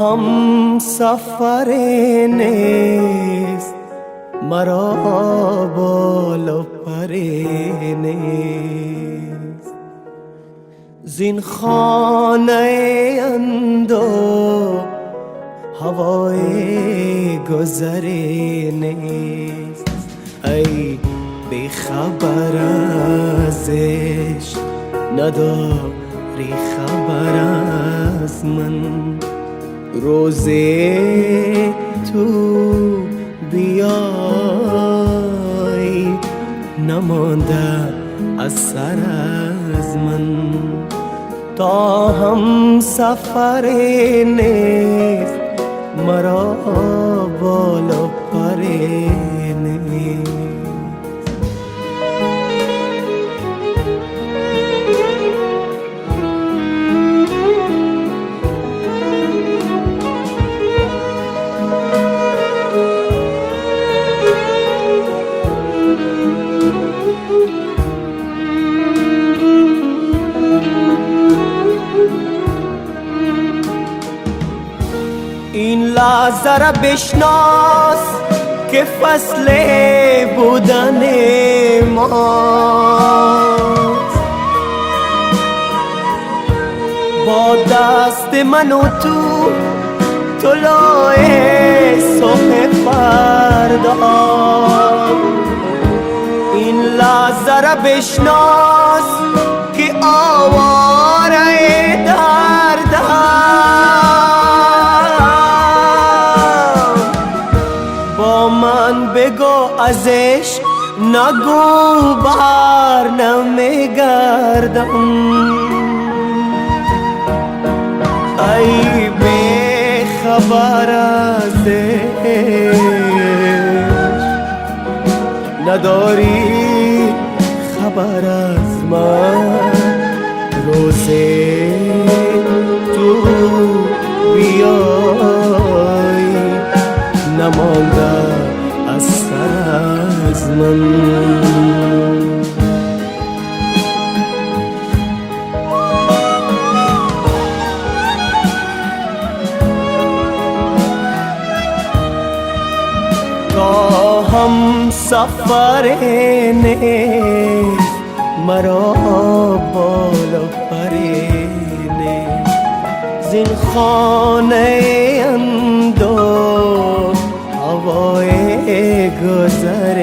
هم سفر نیست، مرا بال و پر نیست. زین خانه اندو هوای گذر نیست. ای بی خبر ازش نداری خبر از من. روزی تو بیای نمانده اثر از من. تا هم سفر نیست، مرا بال و پر نیست. این لحظه را بشناس که فصل بودن ماست. با دست من و تو طلوع صبح فردا. این لحظه را بشناس که آواره بگو ازش نگو بر نمیگردم. ای بی خبر ازش نداری خبر از من. روزی تو بیای نمانده از من. تا هم سفر نیست، مرا بال و پر نیست. زین خانه اندو هوای گذر